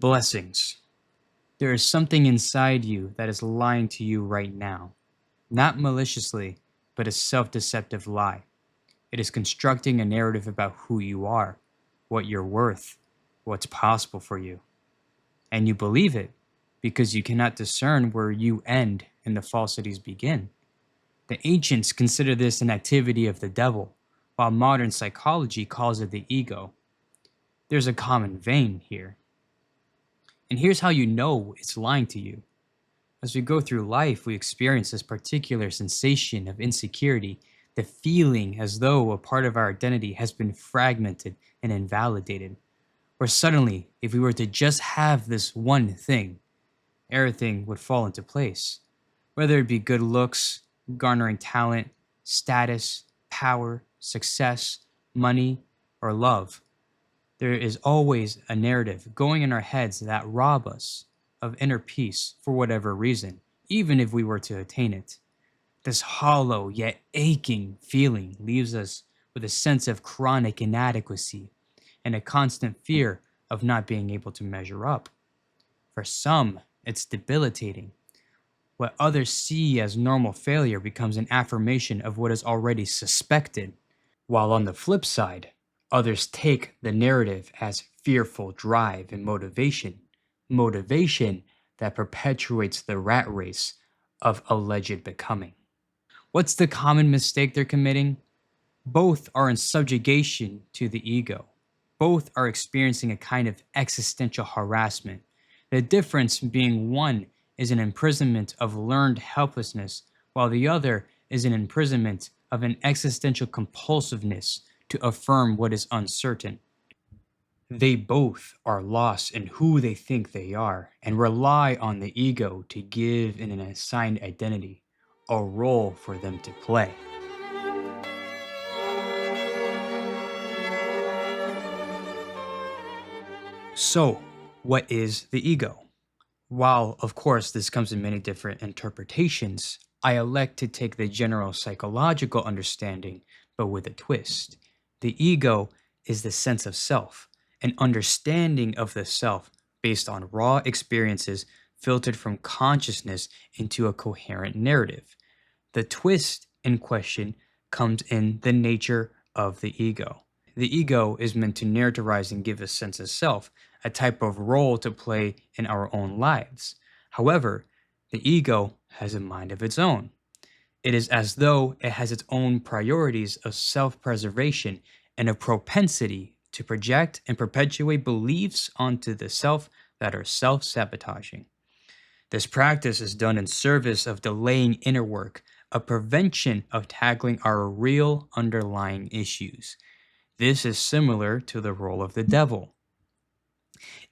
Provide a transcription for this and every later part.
Blessings. There is something inside you that is lying to you right now. Not maliciously, but a self-deceptive lie. It is constructing a narrative about who you are, what you're worth, what's possible for you. And you believe it because you cannot discern where you end and the falsities begin. The ancients consider this an activity of the devil, while modern psychology calls it the ego. There's a common vein here. And here's how you know it's lying to you. As we go through life, we experience this particular sensation of insecurity, the feeling as though a part of our identity has been fragmented and invalidated. Where suddenly, if we were to just have this one thing, everything would fall into place. Whether it be good looks, garnering talent, status, power, success, money, or love. There is always a narrative going in our heads that rob us of inner peace for whatever reason, even if we were to attain it. This hollow yet aching feeling leaves us with a sense of chronic inadequacy and a constant fear of not being able to measure up. For some, it's debilitating. What others see as normal failure becomes an affirmation of what is already suspected, while on the flip side, others take the narrative as fearful drive and motivation that perpetuates the rat race of alleged becoming. What's the common mistake they're committing? Both are in subjugation to the ego. Both are experiencing a kind of existential harassment. The difference being one is an imprisonment of learned helplessness, while the other is an imprisonment of an existential compulsiveness to affirm what is uncertain. They both are lost in who they think they are and rely on the ego to give in an assigned identity, a role for them to play. So, what is the ego? While, of course, this comes in many different interpretations, I elect to take the general psychological understanding, but with a twist. The ego is the sense of self, an understanding of the self based on raw experiences filtered from consciousness into a coherent narrative. The twist in question comes in the nature of the ego. The ego is meant to narrativize and give a sense of self, a type of role to play in our own lives. However, the ego has a mind of its own. It is as though it has its own priorities of self-preservation and a propensity to project and perpetuate beliefs onto the self that are self-sabotaging. This practice is done in service of delaying inner work, a prevention of tackling our real underlying issues. This is similar to the role of the devil.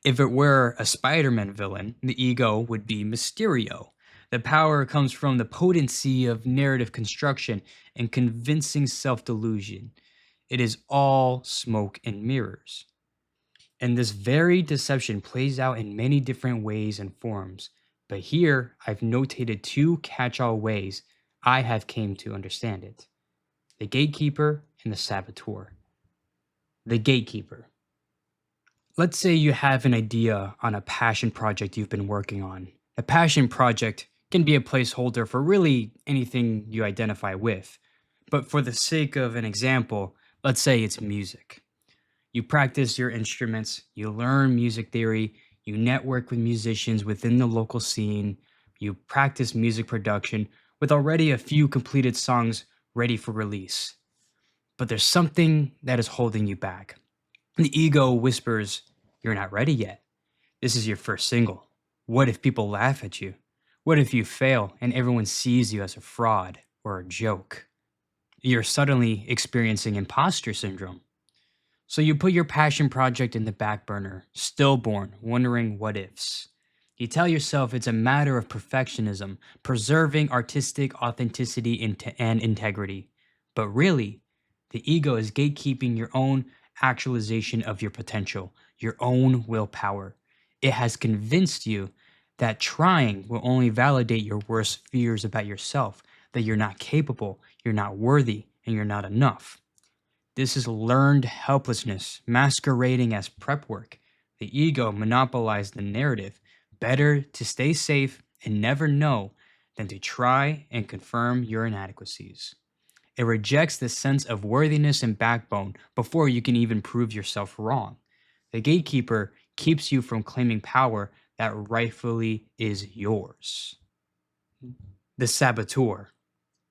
If it were a Spider-Man villain, the ego would be Mysterio. The power comes from the potency of narrative construction and convincing self-delusion. It is all smoke and mirrors. And this very deception plays out in many different ways and forms. But here, I've notated two catch-all ways I have came to understand it. The gatekeeper and the saboteur. The gatekeeper. Let's say you have an idea on a passion project you've been working on. A passion project can be a placeholder for really anything you identify with. But for the sake of an example, let's say it's music. You practice your instruments, you learn music theory, you network with musicians within the local scene, you practice music production with already a few completed songs ready for release. But there's something that is holding you back. The ego whispers, "You're not ready yet. This is your first single. What if people laugh at you? What if you fail and everyone sees you as a fraud or a joke?" You're suddenly experiencing imposter syndrome. So you put your passion project in the back burner, stillborn, wondering what ifs. You tell yourself it's a matter of perfectionism, preserving artistic authenticity and integrity. But really, the ego is gatekeeping your own actualization of your potential, your own willpower. It has convinced you that trying will only validate your worst fears about yourself, that you're not capable, you're not worthy, and you're not enough. This is learned helplessness masquerading as prep work. The ego monopolized the narrative. Better to stay safe and never know than to try and confirm your inadequacies. It rejects the sense of worthiness and backbone before you can even prove yourself wrong. The gatekeeper keeps you from claiming power that rightfully is yours. The saboteur.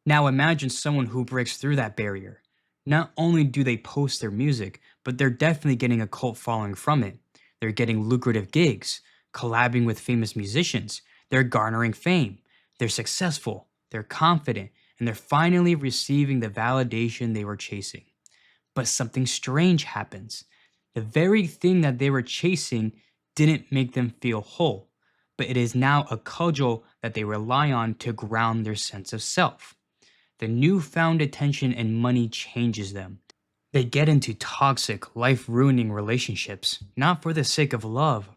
Now imagine someone who breaks through that barrier. Not only do they post their music, but they're definitely getting a cult following from it. They're getting lucrative gigs, collabing with famous musicians, they're garnering fame, they're successful, they're confident, and they're finally receiving the validation they were chasing. But something strange happens. The very thing that they were chasing didn't make them feel whole, but it is now a cudgel that they rely on to ground their sense of self. The newfound attention and money changes them. They get into toxic, life ruining relationships, not for the sake of love,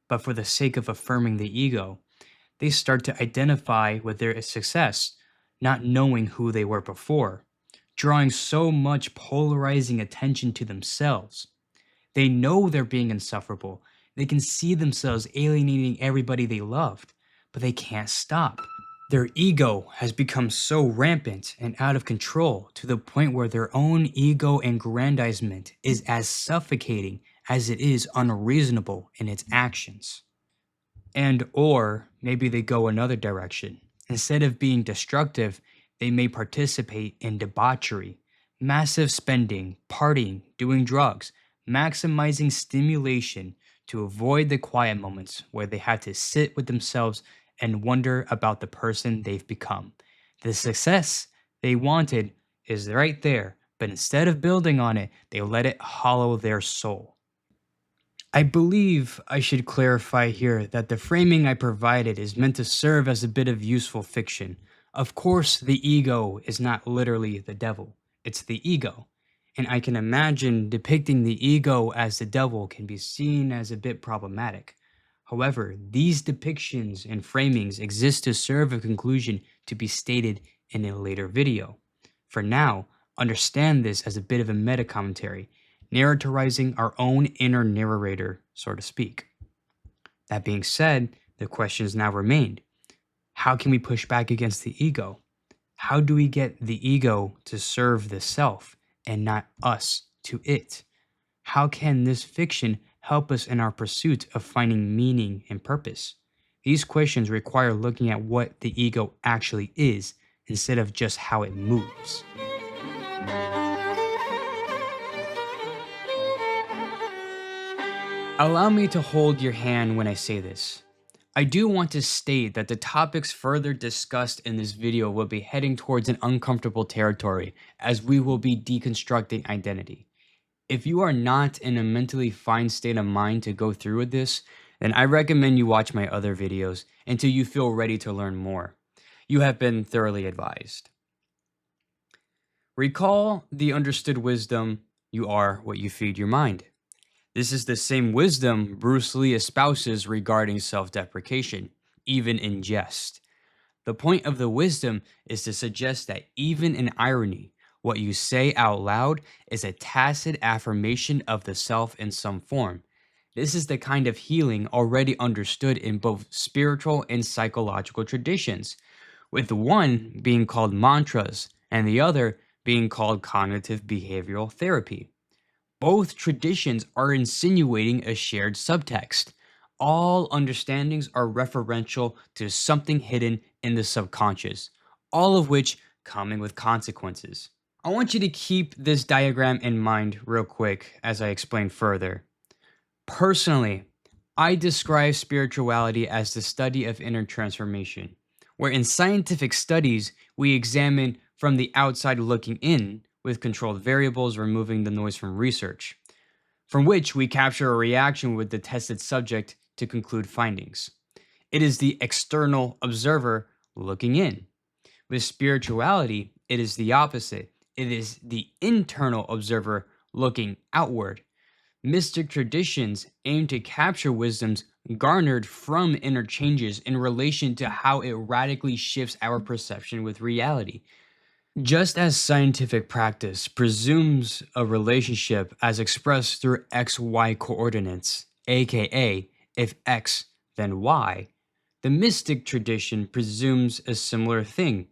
but for the sake of affirming the ego. They start to identify with their success, not knowing who they were before, drawing so much polarizing attention to themselves. They know they're being insufferable. They can see themselves alienating everybody they loved, but they can't stop. Their ego has become so rampant and out of control to the point where their own ego aggrandizement is as suffocating as it is unreasonable in its actions. And or maybe they go another direction. Instead of being destructive, they may participate in debauchery, massive spending, partying, doing drugs, maximizing stimulation to avoid the quiet moments where they have to sit with themselves and wonder about the person they've become. The success they wanted is right there, but instead of building on it, they let it hollow their soul. I believe I should clarify here that the framing I provided is meant to serve as a bit of useful fiction. Of course, the ego is not literally the devil, it's the ego. And I can imagine depicting the ego as the devil can be seen as a bit problematic. However, these depictions and framings exist to serve a conclusion to be stated in a later video. For now, understand this as a bit of a meta commentary, narratorizing our own inner narrator, so to speak. That being said, the questions now remain. How can we push back against the ego? How do we get the ego to serve the self and not us to it? How can this fiction help us in our pursuit of finding meaning and purpose? These questions require looking at what the ego actually is instead of just how it moves. Allow me to hold your hand when I say this. I do want to state that the topics further discussed in this video will be heading towards an uncomfortable territory as we will be deconstructing identity. If you are not in a mentally fine state of mind to go through with this, then I recommend you watch my other videos until you feel ready to learn more. You have been thoroughly advised. Recall the understood wisdom, you are what you feed your mind. This is the same wisdom Bruce Lee espouses regarding self-deprecation, even in jest. The point of the wisdom is to suggest that even in irony, what you say out loud is a tacit affirmation of the self in some form. This is the kind of healing already understood in both spiritual and psychological traditions, with one being called mantras and the other being called cognitive behavioral therapy. Both traditions are insinuating a shared subtext. All understandings are referential to something hidden in the subconscious, all of which coming with consequences. I want you to keep this diagram in mind real quick as I explain further. Personally, I describe spirituality as the study of inner transformation, where in scientific studies, we examine from the outside looking in, with controlled variables removing the noise from research, from which we capture a reaction with the tested subject to conclude findings. It is the external observer looking in. With spirituality, it is the opposite. It is the internal observer looking outward. Mystic traditions aim to capture wisdoms garnered from inner changes in relation to how it radically shifts our perception with reality. Just as scientific practice presumes a relationship as expressed through XY coordinates, aka if X, then Y, the mystic tradition presumes a similar thing.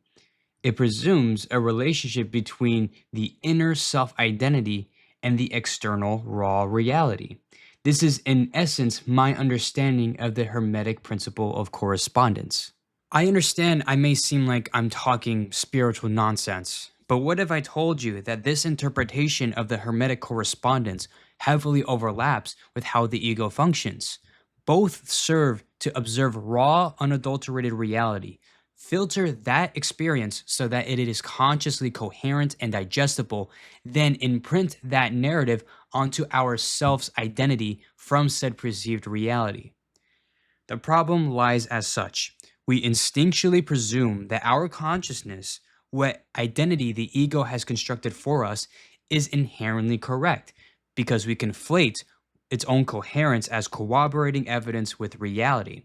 It presumes a relationship between the inner self identity and the external raw reality. This is, in essence, my understanding of the Hermetic principle of correspondence. I understand I may seem like I'm talking spiritual nonsense, but what if I told you that this interpretation of the Hermetic correspondence heavily overlaps with how the ego functions? Both serve to observe raw, unadulterated reality, filter that experience so that it is consciously coherent and digestible, then imprint that narrative onto our self's identity from said perceived reality. The problem lies as such. We instinctually presume that our consciousness, what identity the ego has constructed for us, is inherently correct because we conflate its own coherence as corroborating evidence with reality.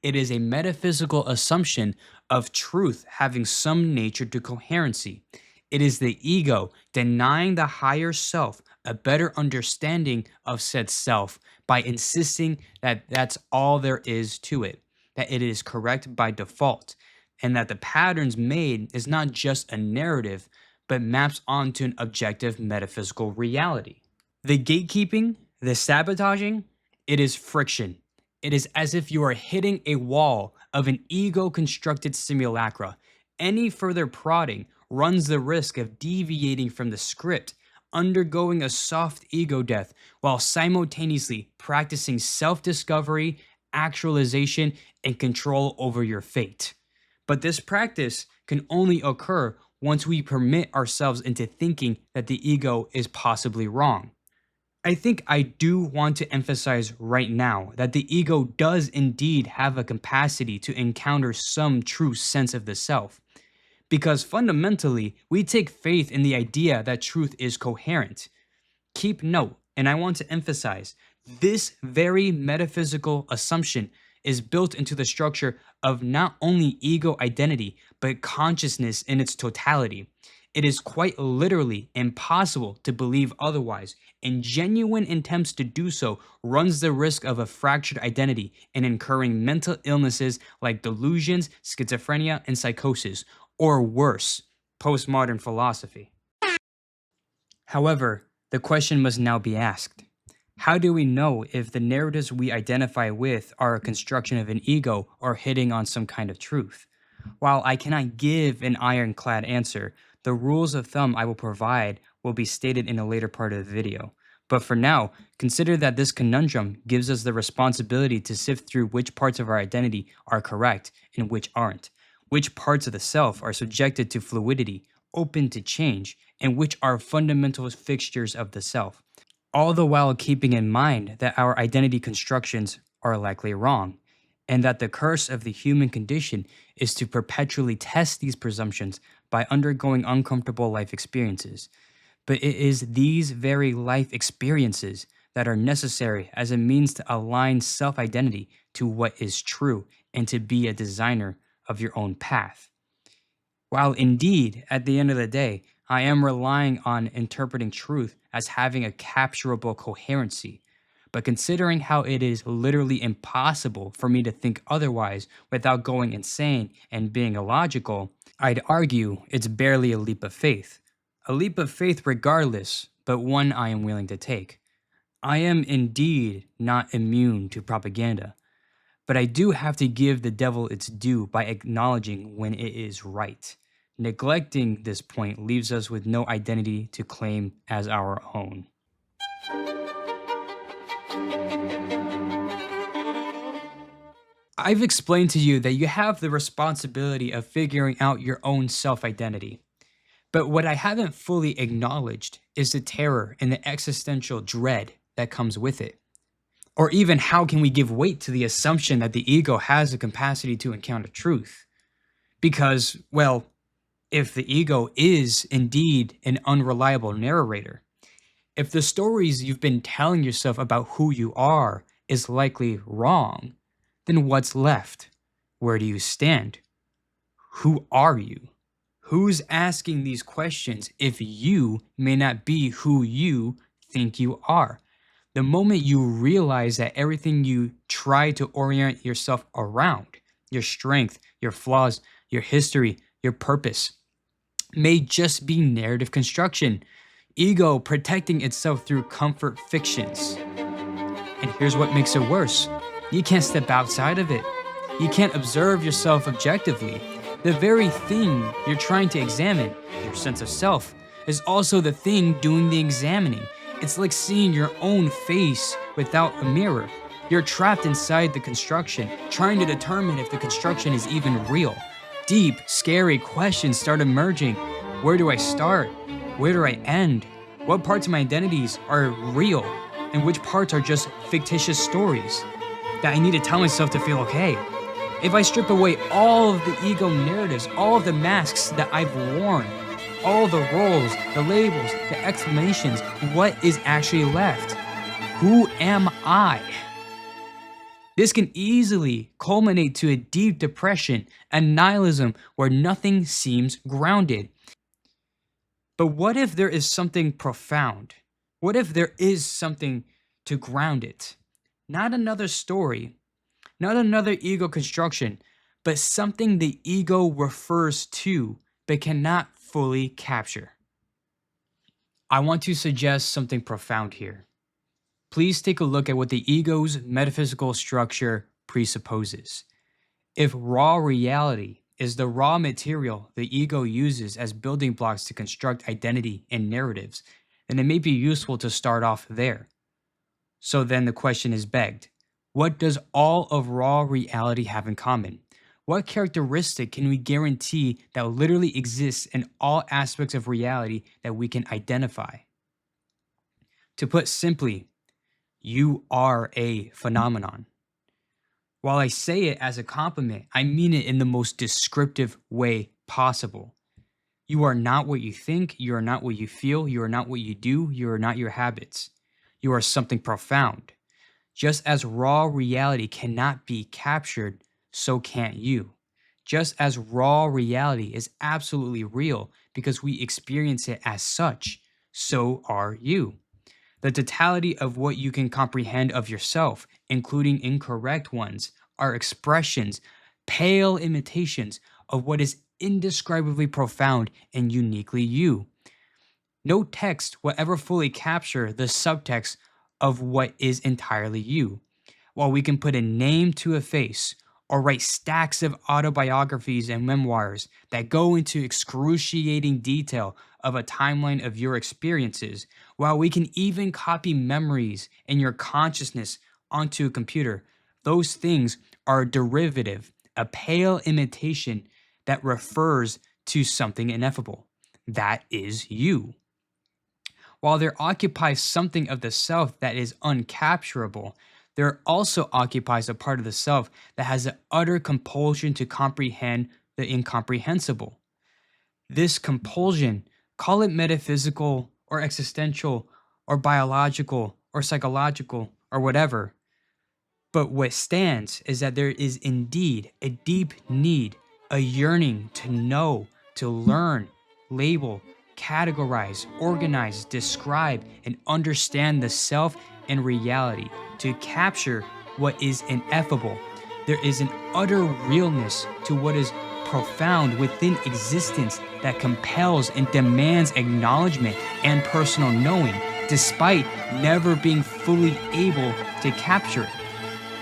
It is a metaphysical assumption of truth having some nature to coherency. It is the ego denying the higher self a better understanding of said self by insisting that that's all there is to it, that it is correct by default, and that the patterns made is not just a narrative, but maps onto an objective metaphysical reality. The gatekeeping, the sabotaging, it is friction. It is as if you are hitting a wall of an ego constructed simulacra. Any further prodding runs the risk of deviating from the script, undergoing a soft ego death while simultaneously practicing self discovery, actualization, and control over your fate. But this practice can only occur once we permit ourselves into thinking that the ego is possibly wrong. I think I do want to emphasize right now that the ego does indeed have a capacity to encounter some true sense of the self, because fundamentally, we take faith in the idea that truth is coherent. Keep note, and I want to emphasize, this very metaphysical assumption is built into the structure of not only ego identity, but consciousness in its totality. It is quite literally impossible to believe otherwise, and genuine attempts to do so runs the risk of a fractured identity and incurring mental illnesses like delusions, schizophrenia, and psychosis, or worse, postmodern philosophy. However, the question must now be asked. How do we know if the narratives we identify with are a construction of an ego or hitting on some kind of truth? While I cannot give an ironclad answer, the rules of thumb I will provide will be stated in a later part of the video. But for now, consider that this conundrum gives us the responsibility to sift through which parts of our identity are correct and which aren't, which parts of the self are subjected to fluidity, open to change, and which are fundamental fixtures of the self, all the while keeping in mind that our identity constructions are likely wrong, and that the curse of the human condition is to perpetually test these presumptions by undergoing uncomfortable life experiences. But it is these very life experiences that are necessary as a means to align self identity to what is true and to be a designer of your own path. While indeed, at the end of the day, I am relying on interpreting truth as having a capturable coherency, but considering how it is literally impossible for me to think otherwise without going insane and being illogical, I'd argue it's barely a leap of faith. A leap of faith regardless, but one I am willing to take. I am indeed not immune to propaganda, but I do have to give the devil its due by acknowledging when it is right. Neglecting this point leaves us with no identity to claim as our own. I've explained to you that you have the responsibility of figuring out your own self identity. But what I haven't fully acknowledged is the terror and the existential dread that comes with it. Or even how can we give weight to the assumption that the ego has the capacity to encounter truth? Because, well, if the ego is indeed an unreliable narrator, if the stories you've been telling yourself about who you are is likely wrong, then what's left? Where do you stand? Who are you? Who's asking these questions if you may not be who you think you are? The moment you realize that everything you try to orient yourself around, your strength, your flaws, your history, your purpose, may just be narrative construction, ego protecting itself through comfort fictions. And here's what makes it worse: you can't step outside of it. You can't observe yourself objectively. The very thing you're trying to examine, your sense of self, is also the thing doing the examining. It's like seeing your own face without a mirror. You're trapped inside the construction, trying to determine if the construction is even real. Deep, scary questions start emerging. Where do I start? Where do I end? What parts of my identities are real, and which parts are just fictitious stories that I need to tell myself to feel okay? If I strip away all of the ego narratives, all of the masks that I've worn, all the roles, the labels, the explanations, what is actually left? Who am I? This can easily culminate to a deep depression and nihilism where nothing seems grounded. But what if there is something profound? What if there is something to ground it? Not another story, not another ego construction, but something the ego refers to but cannot fully capture. I want to suggest something profound here. Please take a look at what the ego's metaphysical structure presupposes. If raw reality is the raw material the ego uses as building blocks to construct identity and narratives, then it may be useful to start off there. So then the question is begged: what does all of raw reality have in common? What characteristic can we guarantee that literally exists in all aspects of reality that we can identify? To put simply, you are a phenomenon. While I say it as a compliment, I mean it in the most descriptive way possible. You are not what you think, you are not what you feel, you are not what you do, you are not your habits. You are something profound. Just as raw reality cannot be captured, so can't you. Just as raw reality is absolutely real because we experience it as such, so are you. The totality of what you can comprehend of yourself, including incorrect ones, are expressions, pale imitations of what is indescribably profound and uniquely you. No text will ever fully capture the subtext of what is entirely you. While we can put a name to a face or write stacks of autobiographies and memoirs that go into excruciating detail of a timeline of your experiences, while we can even copy memories in your consciousness onto a computer, those things are a derivative, a pale imitation that refers to something ineffable. That is you. While there occupies something of the self that is uncapturable, there also occupies a part of the self that has the utter compulsion to comprehend the incomprehensible. This compulsion, call it metaphysical or existential or biological or psychological or whatever, but what stands is that there is indeed a deep need, a yearning to know, to learn, label, categorize, organize, describe, and understand the self and reality, to capture what is ineffable. There is an utter realness to what is profound within existence that compels and demands acknowledgement and personal knowing, despite never being fully able to capture it.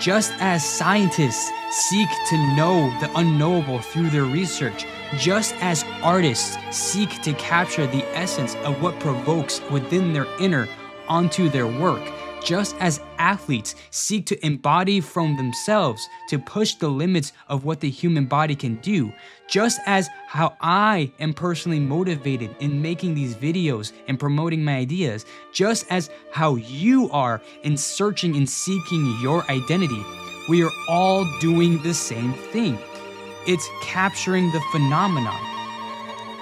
Just as scientists seek to know the unknowable through their research, just as artists seek to capture the essence of what provokes within their inner onto their work, just as athletes seek to embody from themselves to push the limits of what the human body can do, just as how I am personally motivated in making these videos and promoting my ideas, just as how you are in searching and seeking your identity, we are all doing the same thing. It's capturing the phenomenon.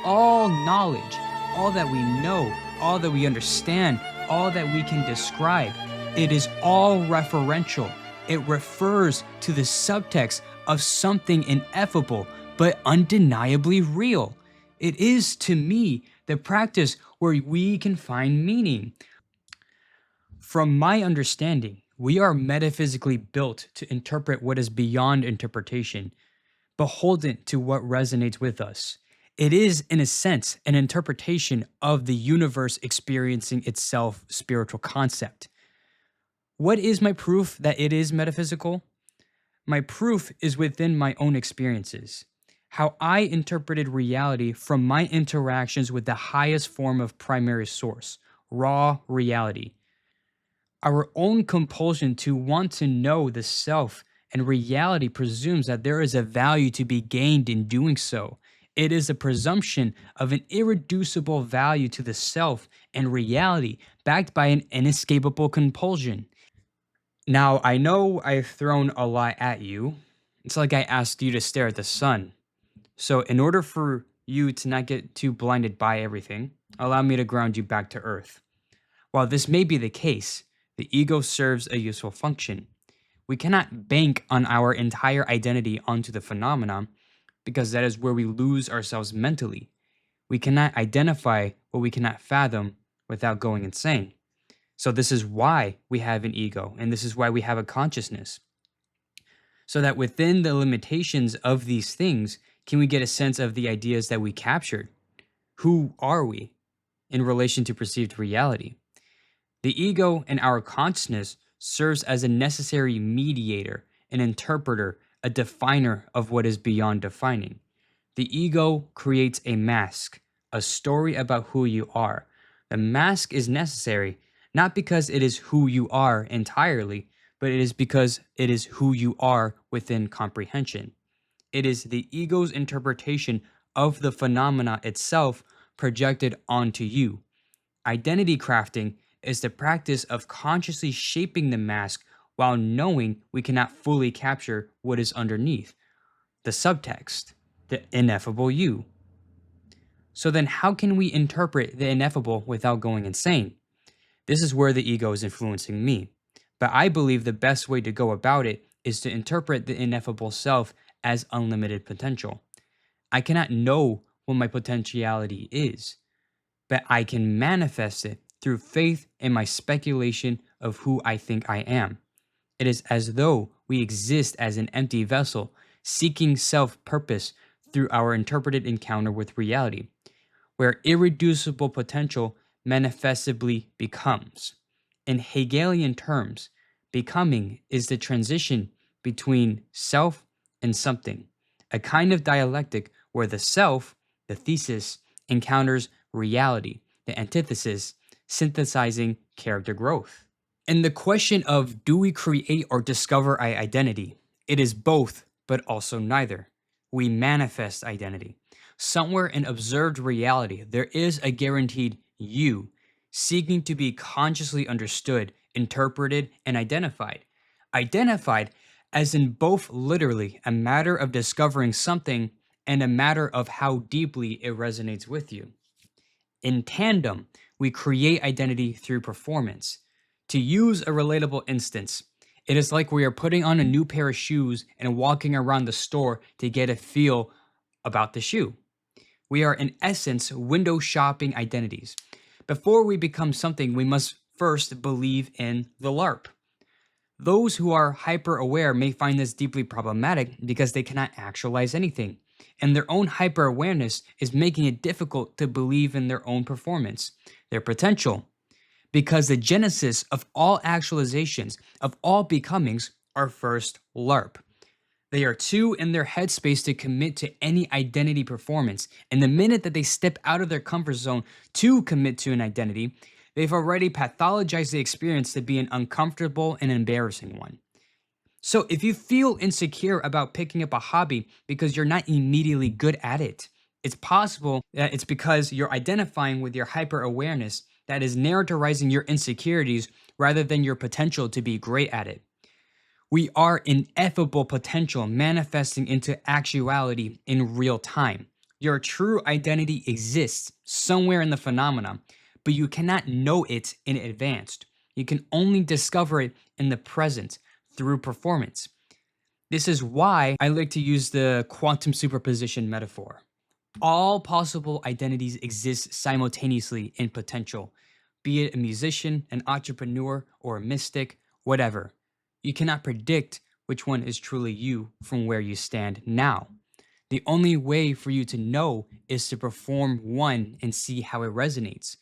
All knowledge, all that we know, all that we understand, all that we can describe, it is all referential. It refers to the subtext of something ineffable but undeniably real. It is, to me, the practice where we can find meaning. From my understanding, we are metaphysically built to interpret what is beyond interpretation, beholden to what resonates with us. It is, in a sense, an interpretation of the universe experiencing itself spiritual concept. What is my proof that it is metaphysical? My proof is within my own experiences. How I interpreted reality from my interactions with the highest form of primary source, raw reality. Our own compulsion to want to know the self and reality presumes that there is a value to be gained in doing so. It is a presumption of an irreducible value to the self and reality backed by an inescapable compulsion. Now, I know I've thrown a lot at you. It's like I asked you to stare at the sun. So, in order for you to not get too blinded by everything, allow me to ground you back to earth. While this may be the case, the ego serves a useful function. We cannot bank on our entire identity onto the phenomenon because that is where we lose ourselves mentally. We cannot identify what we cannot fathom without going insane. So, this is why we have an ego, and this is why we have a consciousness. So that within the limitations of these things, can we get a sense of the ideas that we captured? Who are we in relation to perceived reality? The ego and our consciousness serves as a necessary mediator, an interpreter, a definer of what is beyond defining. The ego creates a mask, a story about who you are. The mask is necessary, not because it is who you are entirely, but it is because it is who you are within comprehension. It is the ego's interpretation of the phenomena itself projected onto you. Identity crafting is the practice of consciously shaping the mask while knowing we cannot fully capture what is underneath, the subtext, the ineffable you. So then how can we interpret the ineffable without going insane? This is where the ego is influencing me. But I believe the best way to go about it is to interpret the ineffable self as unlimited potential. I cannot know what my potentiality is, but I can manifest it through faith in my speculation of who I think I am. It is as though we exist as an empty vessel, seeking self-purpose through our interpreted encounter with reality, where irreducible potential manifestably becomes. In Hegelian terms, becoming is the transition between self and something, a kind of dialectic where the self, the thesis, encounters reality, the antithesis, synthesizing character growth. And the question of do we create or discover our identity? It is both, but also neither. We manifest identity. Somewhere in observed reality, there is a guaranteed you, seeking to be consciously understood, interpreted, and identified. Identified as in both literally a matter of discovering something and a matter of how deeply it resonates with you. In tandem, we create identity through performance. To use a relatable instance, it is like we are putting on a new pair of shoes and walking around the store to get a feel about the shoe. We are, in essence, window shopping identities. Before we become something, we must first believe in the LARP. Those who are hyper aware may find this deeply problematic because they cannot actualize anything, and their own hyper awareness is making it difficult to believe in their own performance, their potential, because the genesis of all actualizations, of all becomings, are first LARP. They are too in their headspace to commit to any identity performance, and the minute that they step out of their comfort zone to commit to an identity, they've already pathologized the experience to be an uncomfortable and embarrassing one. So if you feel insecure about picking up a hobby because you're not immediately good at it, it's possible that it's because you're identifying with your hyper awareness that is narrativizing your insecurities rather than your potential to be great at it. We are ineffable potential manifesting into actuality in real time. Your true identity exists somewhere in the phenomena, but you cannot know it in advance. You can only discover it in the present through performance. This is why I like to use the quantum superposition metaphor. All possible identities exist simultaneously in potential, be it a musician, an entrepreneur, or a mystic, whatever. You cannot predict which one is truly you from where you stand now. The only way for you to know is to perform one and see how it resonates.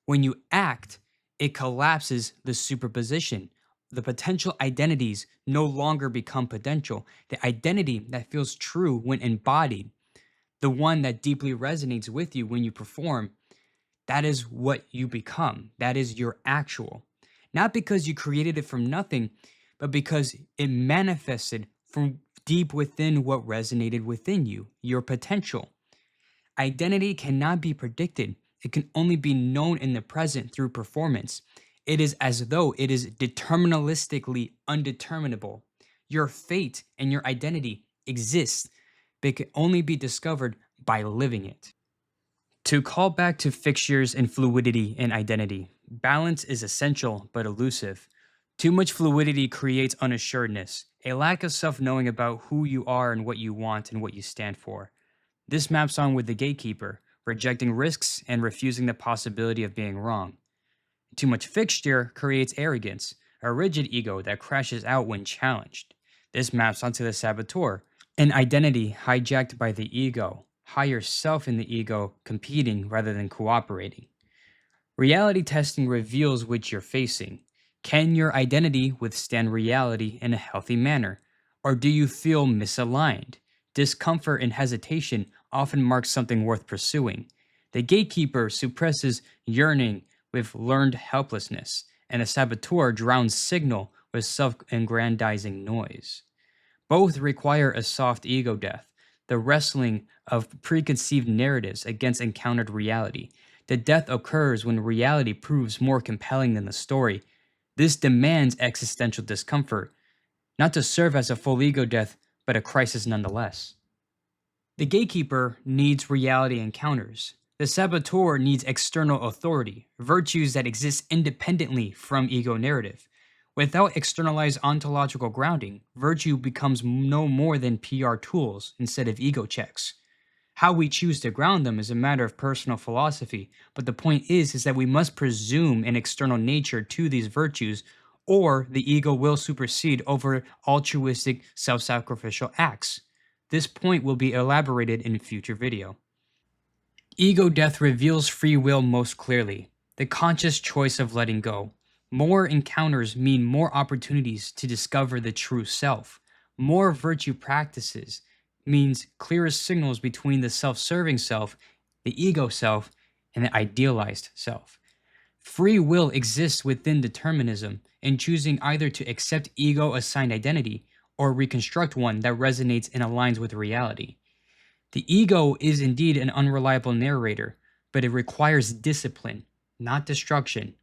When you act, it collapses the superposition. The potential identities no longer become potential. The identity that feels true when embodied, the one that deeply resonates with you when you perform, that is what you become. That is your actual. Not because you created it from nothing, but because it manifested from deep within what resonated within you, your potential. Identity cannot be predicted. It can only be known in the present through performance. It is as though it is deterministically undeterminable. Your fate and your identity exist, but it can only be discovered by living it. To call back to fixtures and fluidity in identity, balance is essential but elusive. Too much fluidity creates unassuredness, a lack of self knowing about who you are and what you want and what you stand for. This maps on with the gatekeeper, rejecting risks and refusing the possibility of being wrong. Too much fixture creates arrogance, a rigid ego that crashes out when challenged. This maps onto the saboteur, an identity hijacked by the ego, higher self in the ego competing rather than cooperating. Reality testing reveals what you're facing. Can your identity withstand reality in a healthy manner? Or do you feel misaligned? Discomfort and hesitation often mark something worth pursuing. The gatekeeper suppresses yearning with learned helplessness, and a saboteur drowns signal with self aggrandizing noise. Both require a soft ego death, the wrestling of preconceived narratives against encountered reality. The death occurs when reality proves more compelling than the story. This demands existential discomfort, not to serve as a full ego death, but a crisis nonetheless. The gatekeeper needs reality encounters. The saboteur needs external authority, virtues that exist independently from ego narrative. Without externalized ontological grounding, virtue becomes no more than PR tools instead of ego checks. How we choose to ground them is a matter of personal philosophy, but the point is that we must presume an external nature to these virtues, or the ego will supersede over altruistic self-sacrificial acts. This point will be elaborated in a future video. Ego death reveals free will most clearly, the conscious choice of letting go. More encounters mean more opportunities to discover the true self. More virtue practices means clearer signals between the self-serving self, the ego self, and the idealized self. Free will exists within determinism in choosing either to accept ego-assigned identity or reconstruct one that resonates and aligns with reality. The ego is indeed an unreliable narrator, but it requires discipline, not destruction.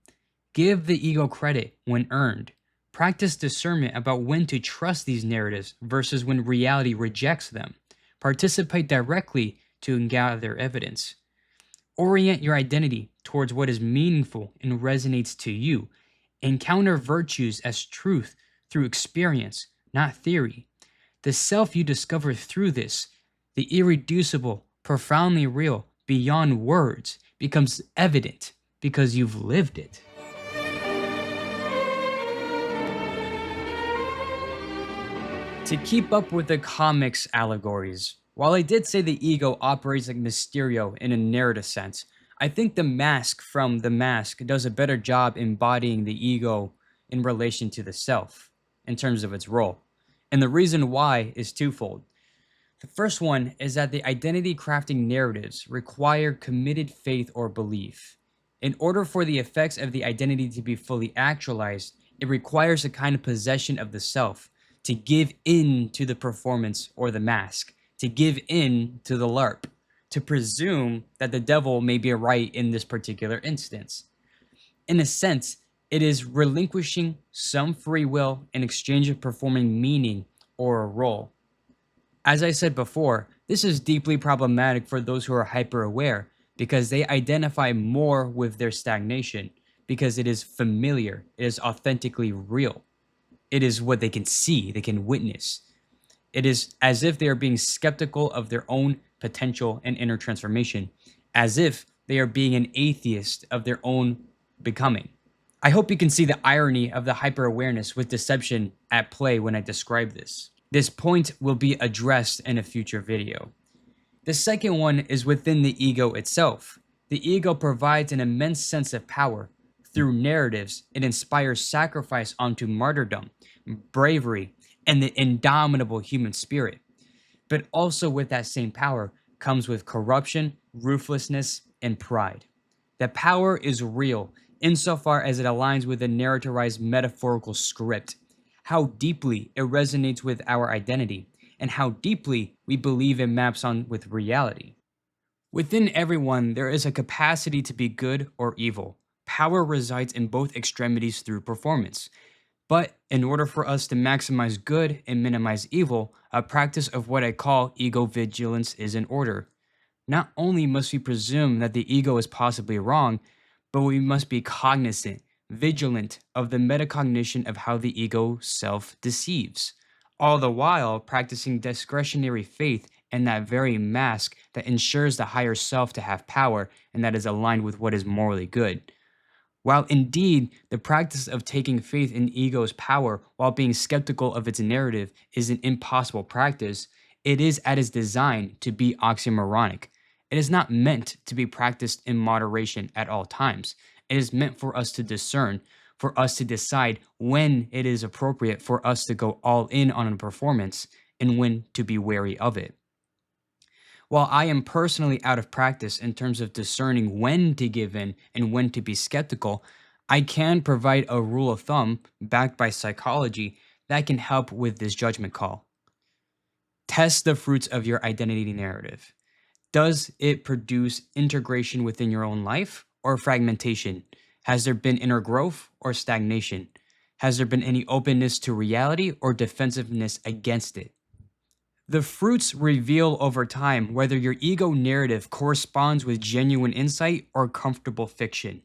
Give the ego credit when earned. Practice discernment about when to trust these narratives versus when reality rejects them. Participate directly to gather evidence. Orient your identity towards what is meaningful and resonates to you. Encounter virtues as truth through experience, not theory. The self you discover through this, the irreducible, profoundly real, beyond words, becomes evident because you've lived it. To keep up with the comics allegories, while I did say the ego operates like Mysterio in a narrative sense, I think the mask from The Mask does a better job embodying the ego in relation to the self, in terms of its role. And the reason why is twofold. The first one is that the identity crafting narratives require committed faith or belief. In order for the effects of the identity to be fully actualized, it requires a kind of possession of the self, to give in to the performance or the mask, to give in to the LARP, to presume that the devil may be right in this particular instance. In a sense, it is relinquishing some free will in exchange of performing meaning or a role. As I said before, this is deeply problematic for those who are hyper aware because they identify more with their stagnation because it is familiar, it is authentically real. It is what they can see, they can witness. It is as if they are being skeptical of their own potential and inner transformation, as if they are being an atheist of their own becoming. I hope you can see the irony of the hyper-awareness with deception at play when I describe this. This point will be addressed in a future video. The second one is within the ego itself. The ego provides an immense sense of power. Through narratives, it inspires sacrifice onto martyrdom, bravery, and the indomitable human spirit. But also with that same power comes with corruption, ruthlessness, and pride. The power is real insofar as it aligns with the narrativized metaphorical script, how deeply it resonates with our identity, and how deeply we believe it maps on with reality. Within everyone, there is a capacity to be good or evil. Power resides in both extremities through performance. But in order for us to maximize good and minimize evil, a practice of what I call ego vigilance is in order. Not only must we presume that the ego is possibly wrong, but we must be cognizant, vigilant of the metacognition of how the ego self deceives, all the while practicing discretionary faith in that very mask that ensures the higher self to have power and that is aligned with what is morally good. While indeed the practice of taking faith in ego's power while being skeptical of its narrative is an impossible practice, it is at its design to be oxymoronic. It is not meant to be practiced in moderation at all times. It is meant for us to discern, for us to decide when it is appropriate for us to go all in on a performance and when to be wary of it. While I am personally out of practice in terms of discerning when to give in and when to be skeptical, I can provide a rule of thumb backed by psychology that can help with this judgment call. Test the fruits of your identity narrative. Does it produce integration within your own life or fragmentation? Has there been inner growth or stagnation? Has there been any openness to reality or defensiveness against it? The fruits reveal over time whether your ego narrative corresponds with genuine insight or comfortable fiction.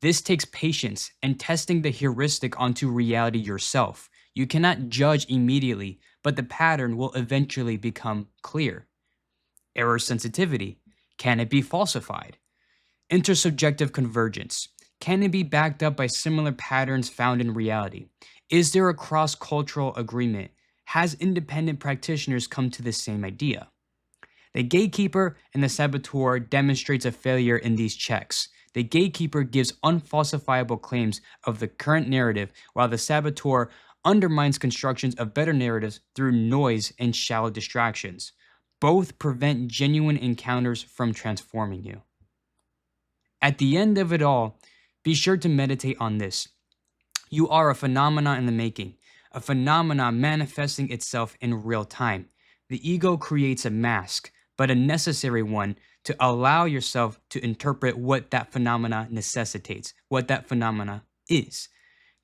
This takes patience and testing the heuristic onto reality yourself. You cannot judge immediately, but the pattern will eventually become clear. Error sensitivity. Can it be falsified? Intersubjective convergence. Can it be backed up by similar patterns found in reality? Is there a cross-cultural agreement? Has independent practitioners come to the same idea? The gatekeeper and the saboteur demonstrates a failure in these checks. The gatekeeper gives unfalsifiable claims of the current narrative, while the saboteur undermines constructions of better narratives through noise and shallow distractions. Both prevent genuine encounters from transforming you. At the end of it all, be sure to meditate on this. You are a phenomena in the making, a phenomena manifesting itself in real time. The ego creates a mask, but a necessary one to allow yourself to interpret what that phenomena necessitates, what that phenomena is.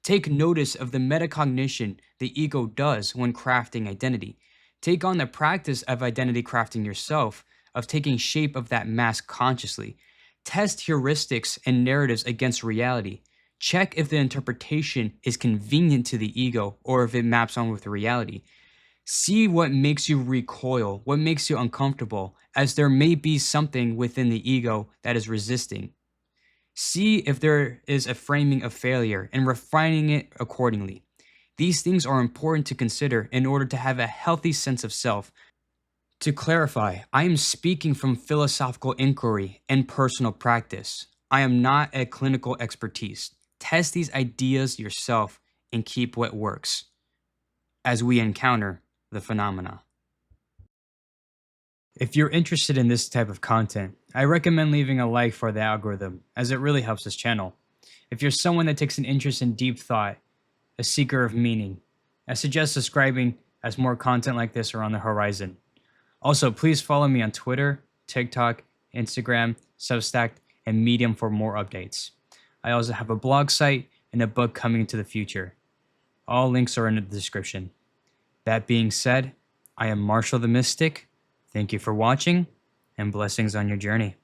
Take notice of the metacognition the ego does when crafting identity. Take on the practice of identity crafting yourself, of taking shape of that mask consciously. Test heuristics and narratives against reality. Check if the interpretation is convenient to the ego or if it maps on with reality. See what makes you recoil, what makes you uncomfortable, as there may be something within the ego that is resisting. See if there is a framing of failure and refining it accordingly. These things are important to consider in order to have a healthy sense of self. To clarify, I am speaking from philosophical inquiry and personal practice. I am not a clinical expertise. Test these ideas yourself and keep what works as we encounter the phenomena. If you're interested in this type of content, I recommend leaving a like for the algorithm, as it really helps this channel. If you're someone that takes an interest in deep thought, a seeker of meaning, I suggest subscribing as more content like this are on the horizon. Also, please follow me on Twitter, TikTok, Instagram, Substack, and Medium for more updates. I also have a blog site and a book coming into the future. All links are in the description. That being said, I am Marshall the Mystic. Thank you for watching, and blessings on your journey.